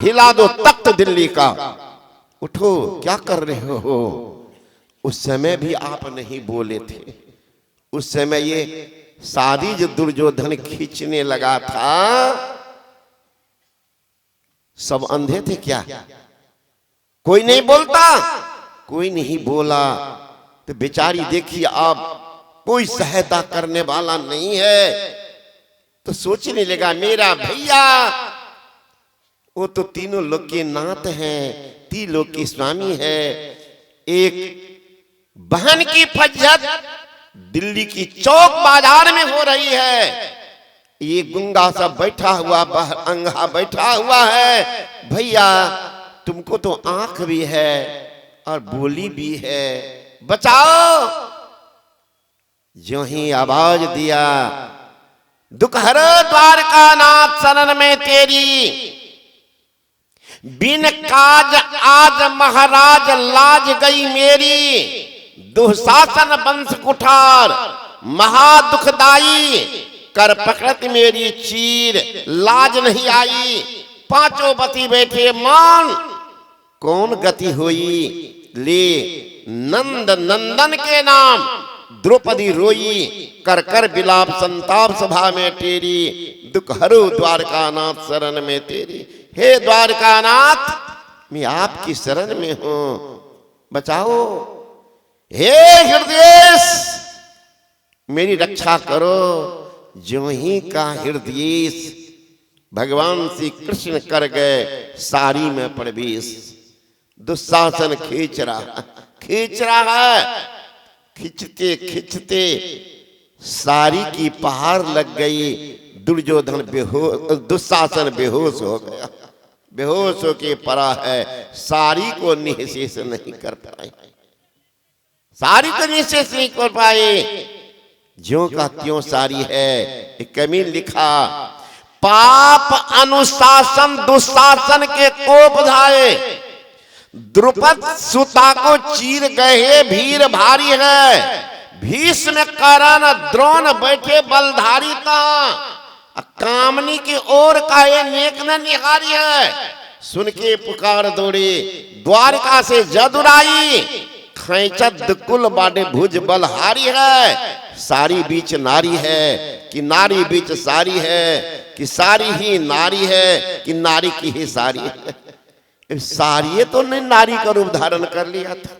हिला दो तख्त दिल्ली का, उठो क्या कर रहे हो। उस समय भी आप नहीं बोले थे। उस समय ये सारी जो दुर्योधन खींचने लगा था, सब अंधे थे क्या? कोई नहीं बोलता, कोई नहीं बोला। तो बेचारी देखिए, आप कोई सहायता करने वाला नहीं है, तो सोचने लगा मेरा भैया वो तो तीनों लोग के नाथ हैं, तीन लोग के स्वामी है। एक बहन की फज्जत दिल्ली की चौक बाजार में हो रही है, ये गुंगा सब बैठा हुआ, अंगा बैठा हुआ है। भैया तुमको तो आंख भी है और बोली भी है, बचाओ। जो ही आवाज दिया, दुखहर द्वारका नाथ शरण में तेरी, बिन काज आज महाराज लाज गई मेरी। दुशासन वंश कुठार महादुखदाई, कर पकड़त मेरी चीर लाज नहीं आई। पांचों बती बैठे मान, कौन गति हुई ले नंद नंदन के नाम। द्रौपदी रोई कर कर बिलाप संताप सभा में तेरी। दुख हरो द्वारका नाथ शरण में तेरी। हे द्वारका नाथ मैं आपकी शरण में हूं, बचाओ। हे हृदय मेरी रक्षा करो। जो ही का हृदय भगवान श्री कृष्ण कर गए सारी में प्रवेश। दुशासन खींच रहा है, खींचते खींचते सारी की पहाड़ लग गई। दुर्योधन दुशासन बेहोश हो गया, बेहोश होके पड़ा है। सारी को निःशेष नहीं कर पाए, सारी को निःशेष नहीं कर पाए। ज्यों का त्यों सारी है। एक कमी लिखा, पाप अनुशासन दुशासन के कोप धाये। द्रुपद सुता को चीर गए भीर भारी है। भीष्म कर्ण द्रोण बैठे बलधारी का, कामनी की ओर का ये नेक न निहारी है। सुन के पुकार दौड़े द्वारका से जदुराई। खैचत कुल बाडे भुज बलहारी है। सारी बीच नारी है कि नारी बीच सारी है, कि सारी ही नारी है कि नारी की ही सारी है। सारी तो नहीं नारी का रूप धारण कर लिया था,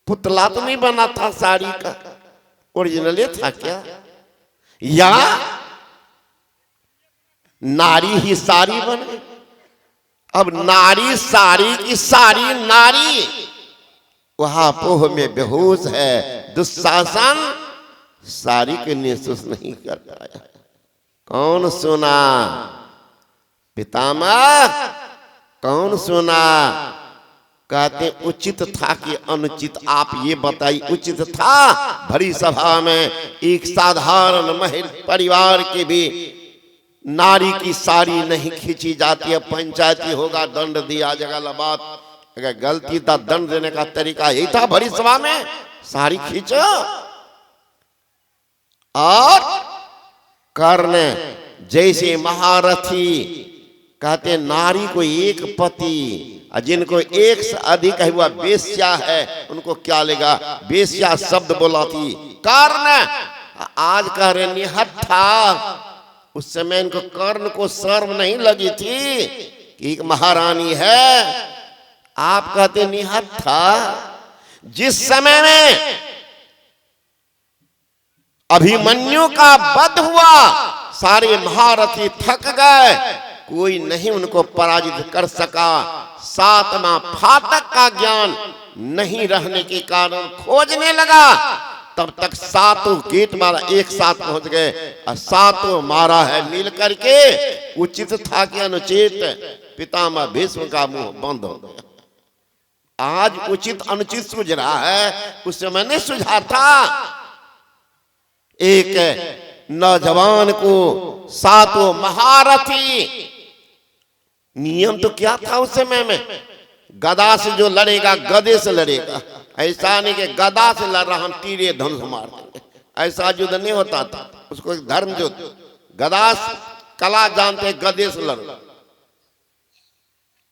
पुतला तो नहीं बना था सारी का, ओरिजिनल ये था क्या? या नारी ही सारी बने। अब नारी सारी की सारी नारी वहां पोह में बेहोश है। दुशासन सारी के निःशेष नहीं कर पाया। कौन सुना पितामह, कौन सुना? कहते उचित था कि अनुचित, आप ये बताइए। उचित था भरी सभा में एक साधारण महिला परिवार के भी नारी की सारी नहीं खींची जाती है। पंचायती होगा, दंड दिया जाएगा। बात अगर गलती था, दंड देने का तरीका यही था। भरी सभा में सारी खींचो। और कर्ण जैसे महारथी, कहते नारी को एक पति, जिनको एक से अधिक हुआ वेश्या है, उनको क्या लेगा? वेश्या शब्द बोला थी कर्ण। आज कह रहे निहत्था। उस समय इनको कर्ण को शर्म नहीं लगी थी कि एक महारानी है। आप कहते निहत्था। जिस समय में अभिमन्यु का वध हुआ, सारे महारथी थक गए, कोई नहीं उनको पराजित कर सका। सातवां फाटक का ज्ञान नहीं रहने के कारण खोजने लगा। तब तक सातों गेट मारा एक साथ पहुंच गए और सातों मारा है मिल करके। उचित था कि अनुचित? पितामह भीष्म का मुंह बंद हो गया। आज उचित अनुचित सूझ रहा है, उस समय नहीं सूझा था। एक नौजवान को सातों महारथी, नियम तो क्या था उस समय में? गदा से जो लड़ेगा गदे से लड़ेगा। ऐसा नहीं कि गदा से लड़ रहा हम तीरे धनुष मार देंगे, ऐसा युद्ध नहीं होता था। उसको धर्म युद्ध, गदा कला जानते गदे से लड़।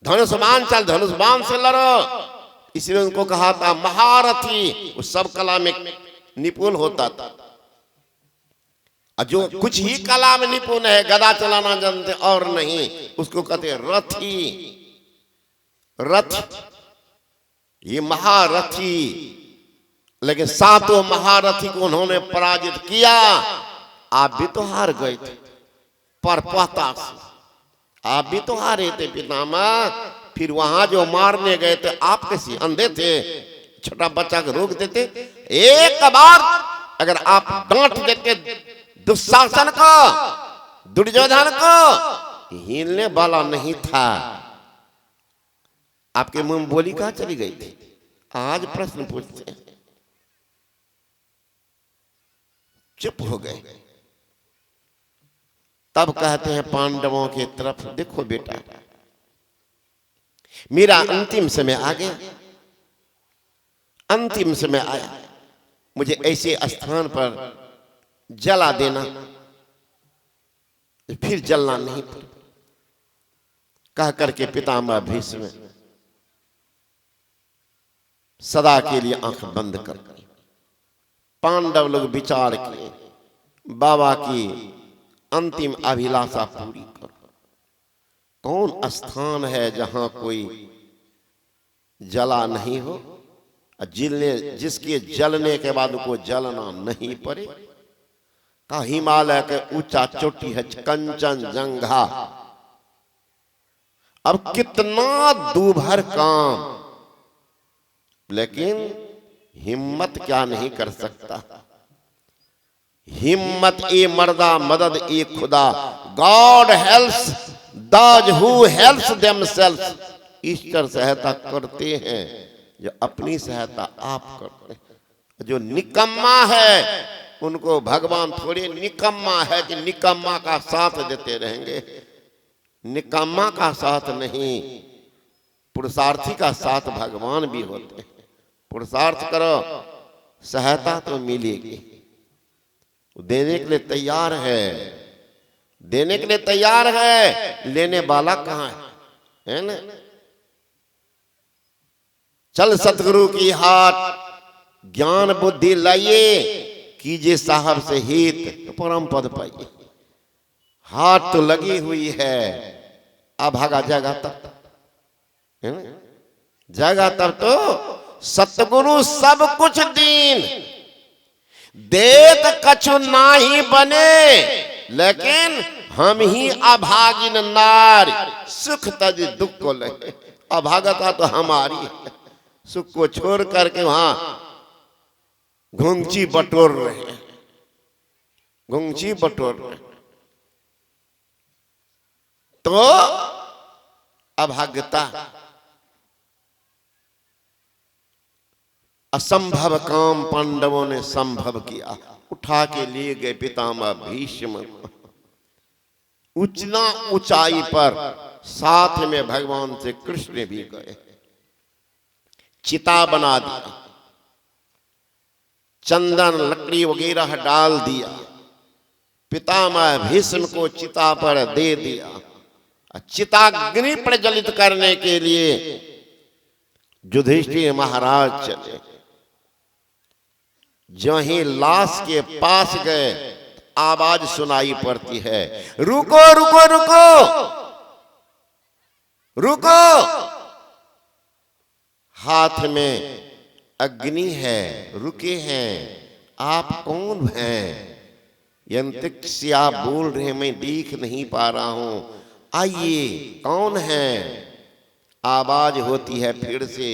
धनुष्बाण चल, धनुष्बाण से लड़ो। इसलिए उनको कहा था महारथी, वो सब कला में निपुण होता था। जो कुछ ही कला में निपुण है, गदा चलाना जानते और नहीं, उसको कहते रथी। रथ, ये महारथी। लेकिन सातों महारथी को उन्होंने पराजित किया। आप भी तो हार गए थे पर पता से, आप भी तो हारे थे पितामह। फिर वहां जो मारने गए थे, आप कैसे अंधे थे, छोटा बच्चा को रोक देते? एक बार अगर आप डांट देते दुशासन को, दुर्योधन को, हिलने वाला नहीं था। आपके मुंह में बोली कहां चली गई थी? आज प्रश्न पूछते हैं, चुप हो गए। तब कहते हैं पांडवों की तरफ, देखो बेटा, मेरा अंतिम समय आ गया, अंतिम समय आया, मुझे ऐसे स्थान पर जला देना, फिर जलना नहीं पड़े। कह करके पितामह भीष्म सदा के लिए आंख बंद कर दी। पांडव लोग विचार किए, बाबा की अंतिम अभिलाषा पूरी करो। कौन स्थान है जहां कोई जला नहीं हो, जिसके जलने के बाद को जलना नहीं पड़े? का हिमालय के ऊंचा चोटी है कंचनजंगा। अब कितना दूभर काम, लेकिन हिम्मत क्या नहीं कर सकता। हिम्मत ए मर्दा, मदद ए खुदा। God helps those who helps themselves. ईश्वर सहायता करते हैं जो अपनी सहायता आप करते हैं। जो निकम्मा है उनको भगवान थोड़ी निकम्मा है कि निकम्मा का साथ देते रहेंगे। निकम्मा का साथ नहीं, पुरुषार्थी का साथ भगवान भी होते हैं। पुरुषार्थ करो, सहायता तो मिलेगी। देने के लिए तैयार है, देने के लिए तैयार है, लेने वाला कहां है ना? चल सतगुरु की हाथ, ज्ञान बुद्धि लाइए, कीजिए साहब से हित, तो परम पद पाइए। हाथ तो लगी हुई है, अभागा जाएगा तब, है ना? जाएगा तब तो। सतगुरु सब कुछ दीन, देत कछु नाही बने, लेकिन हम ही अभागिन नारी, सुख तज दुख को लगे। अभागता तो हमारी है, सुख को छोड़ करके वहां घुंची बटोर रहे हैं, घुंची बटोर रहे। तो अभाग्यता, असंभव काम पांडवों ने संभव किया। उठा के लिए गए पितामह भीष्म उचना ऊंचाई पर, साथ में भगवान से कृष्ण भी गए। चिता बना दिया, चंदन लकड़ी वगैरह डाल दिया, पितामह भीष्म को चिता पर दे दिया। चिताग्नि प्रज्वलित करने के लिए युधिष्ठिर महाराज चले। जो ही लाश के पास गए, आवाज सुनाई पड़ती है, रुको रुको रुको रुको। हाथ में अग्नि है, रुके हैं। आप कौन हैं? यंत्रिक से आप बोल रहे, मैं देख नहीं पा रहा हूं, आइए। कौन है? आवाज होती है फिर से,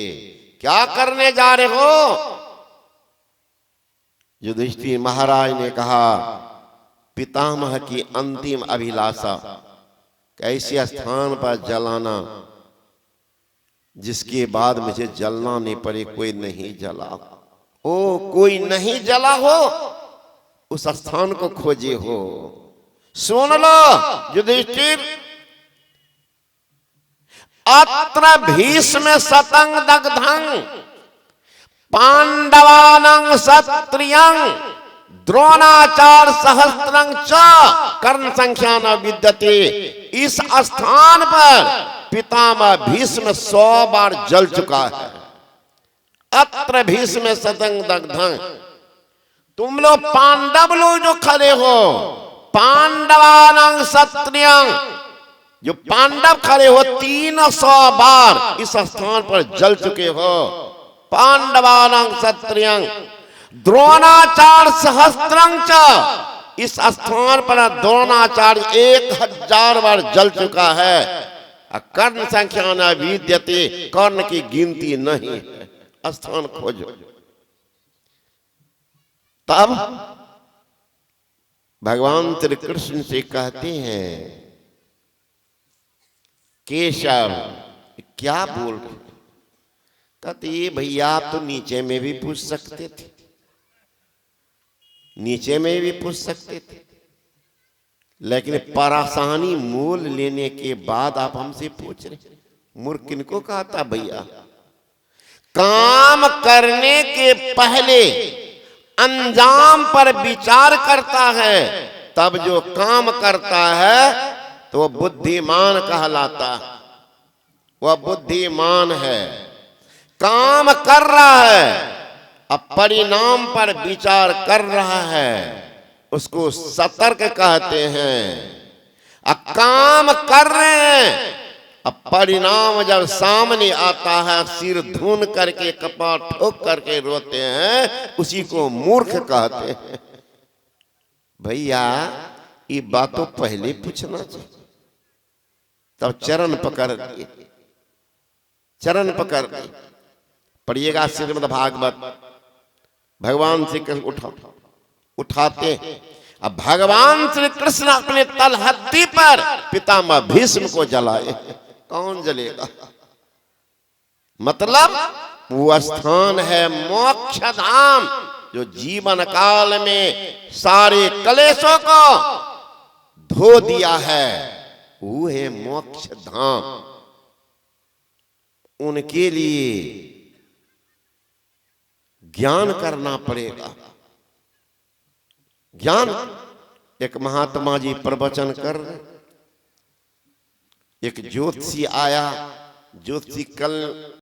क्या करने जा रहे हो? युधिष्ठिर महाराज ने कहा, पितामह की अंतिम अभिलाषा, कैसे स्थान पर जलाना जिसके बाद मुझे जलना नहीं पड़े। कोई नहीं जला। ओ कोई नहीं जला हो, उस स्थान को खोजे हो। सुन लो युधिष्ठिर, अत्र भीष्म सतंग दग्धं पांडवानां क्षत्रियं द्रोणाचार्य सहस्त्रं च कर्ण संख्या न विद्यते। इस स्थान पर पितामह भीष्म 100 बार जल चुका है। अत्र भीष्म सदंग दग्धं। तुम लोग पांडव लोग जो खड़े हो, पांडवानां क्षत्रियं, जो पांडव खड़े हो 300 बार इस स्थान पर जल चुके हो। पांडवानां क्षत्रियं द्रोणाचार्य सहस्त्रं च। इस स्थान पर द्रोणाचार्य 1000 बार जल चुका है। कर्ण संख्या न विद्यते, कर्ण की गिनती नहीं है। स्थान खोजो। तब भगवान श्री कृष्ण से कहते हैं, केशव क्या बोल रहे? कहते ये भैया आप तो नीचे में भी पूछ सकते थे, नीचे में भी पूछ सकते थे, लेकिन परेशानी मोल लेने के बाद आप हमसे पूछ रहे। मूर्ख किनको कहा था भैया? काम करने के पहले अंजाम पर विचार करता है, तब जो काम करता है तो वह बुद्धिमान कहलाता है। वह बुद्धिमान है। काम कर रहा है, अब परिणाम पर विचार कर रहा है, उसको सतर्क कहते हैं। अब काम कर रहे हैं, अब परिणाम जब सामने आता है, सिर धुन करके कपार ठोक करके रोते हैं, उसी को मूर्ख कहते हैं। भैया ये बात तो पहले पूछना चाहिए। तब चरण पकड़ लिए, चरण पकड़ लिए। पढ़िएगा श्रीमद् भागवत। भगवान श्री कृष्ण उठाते। अब भगवान श्री कृष्ण अपने तलहत्ती पर पितामह भीष्म को जलाए। कौन जलेगा? मतलब वो स्थान है मोक्ष धाम, जो जीवन काल में सारे कलेशों को धो दिया है। वो है मोक्ष धाम। उनके लिए ज्ञान करना पड़ेगा। ज्ञान। एक महात्मा जी प्रवचन कर रहे, एक ज्योतिषी आया। ज्योतिषी कल